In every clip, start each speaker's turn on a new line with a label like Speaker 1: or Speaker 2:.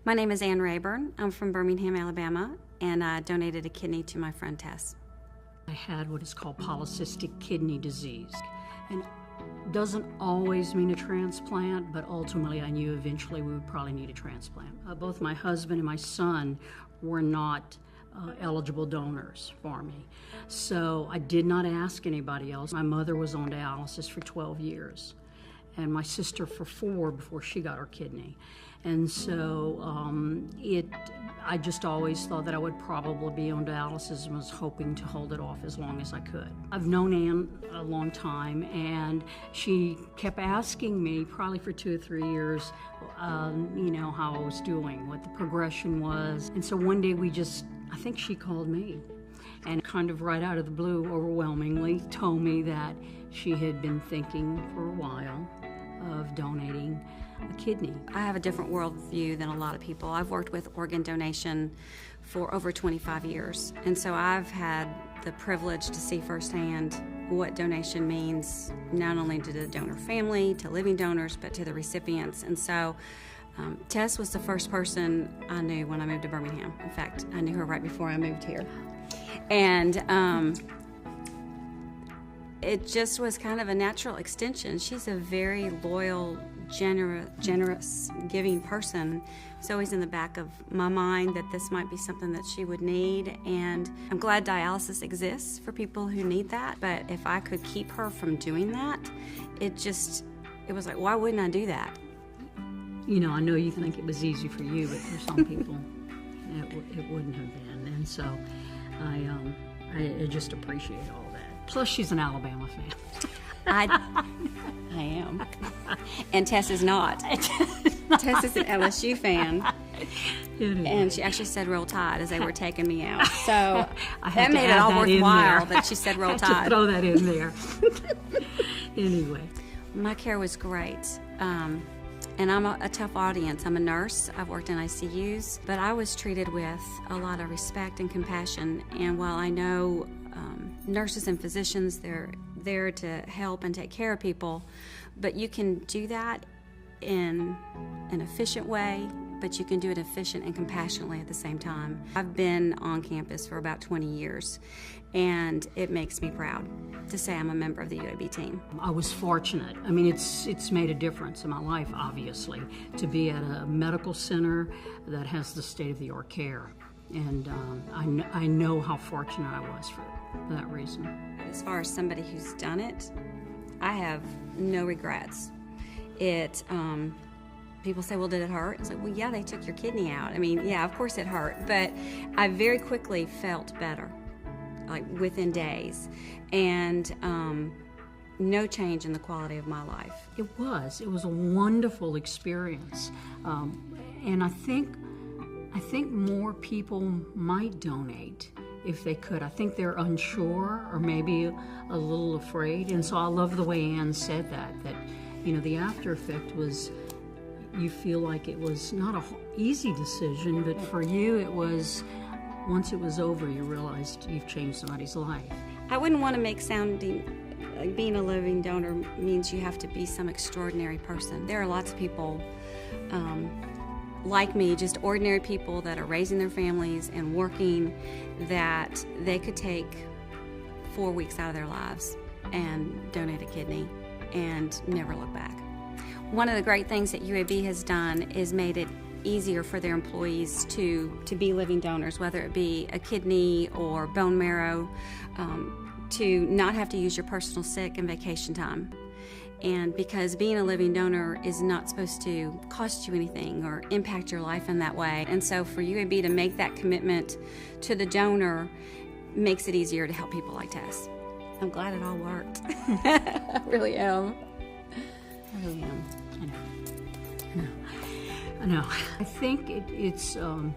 Speaker 1: My name is Ann Rayburn. I'm from Birmingham, Alabama, and I donated a kidney to my friend Tess.
Speaker 2: I had what is called polycystic kidney disease, and doesn't always mean a transplant, but ultimately I knew eventually we would probably need a transplant. Both my husband and my son were not eligible donors for me, so I did not ask anybody else. My mother was on dialysis for 12 years, and my sister for 4 before she got her kidney. And so I just always thought that I would probably be on dialysis and was hoping to hold it off as long as I could. I've known Ann a long time, and she kept asking me, probably for 2 or 3 years, how I was doing, what the progression was. And so one day I think she called me, and kind of right out of the blue, overwhelmingly, told me that she had been thinking for a while of donating a kidney.
Speaker 1: I have a different worldview than a lot of people. I've worked with organ donation for over 25 years, and so I've had the privilege to see firsthand what donation means, not only to the donor family, to living donors, but to the recipients. And so Tess was the first person I knew when I moved to Birmingham. In fact, I knew her right before I moved here. And it just was kind of a natural extension. She's a very loyal, generous, giving person. It's always in the back of my mind that this might be something that she would need, and I'm glad dialysis exists for people who need that, but if I could keep her from doing that, it was like, why wouldn't I do that?
Speaker 2: I know you think it was easy for you, but for some people, it wouldn't have been, and so I just appreciate all that. Plus, she's an Alabama fan.
Speaker 1: I am. And Tess is not. Tess is an LSU fan. And she actually said Roll Tide as they were taking me out. So that made it all worthwhile that she said Roll Tide.
Speaker 2: I had to throw that in there. Anyway.
Speaker 1: My care was great. And I'm a tough audience. I'm a nurse. I've worked in ICUs. But I was treated with a lot of respect and compassion. And while I know nurses and physicians, they're there to help and take care of people, but you can do that in an efficient way, but you can do it efficient and compassionately at the same time. I've been on campus for about 20 years, and it makes me proud to say I'm a member of the UAB team. I
Speaker 2: was fortunate. I mean, it's made a difference in my life, obviously, to be at a medical center that has the state-of-the-art care. And I know how fortunate I was for that reason.
Speaker 1: As far as somebody who's done it, I have no regrets. People say, well, did it hurt? It's like, well, yeah, they took your kidney out. I mean, yeah, of course it hurt, but I very quickly felt better, like within days, and no change in the quality of my life.
Speaker 2: It was a wonderful experience, and I think more people might donate if they could. I think they're unsure or maybe a little afraid, and so I love the way Ann said that the after effect was you feel like it was not an easy decision, but for you it was, once it was over, you realized you've changed somebody's life.
Speaker 1: I wouldn't want to make sounding like being a living donor means you have to be some extraordinary person. There are lots of people like me, just ordinary people that are raising their families and working, that they could take 4 weeks out of their lives and donate a kidney and never look back. One of the great things that UAB has done is made it easier for their employees to be living donors, whether it be a kidney or bone marrow, to not have to use your personal sick and vacation time. And because being a living donor is not supposed to cost you anything or impact your life in that way. And so for UAB to make that commitment to the donor makes it easier to help people like Tess. I'm glad it all worked. I really am. I really am.
Speaker 2: I know. I think it's a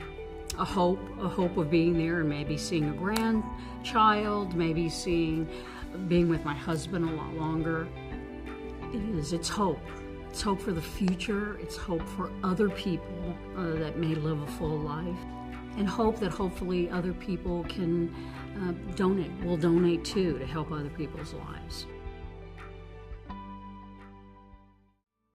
Speaker 2: hope of being there and maybe seeing a grandchild, maybe being with my husband a lot longer. It's hope. It's hope for the future. It's hope for other people that may live a full life. And hope that hopefully other people can will donate too, to help other people's lives.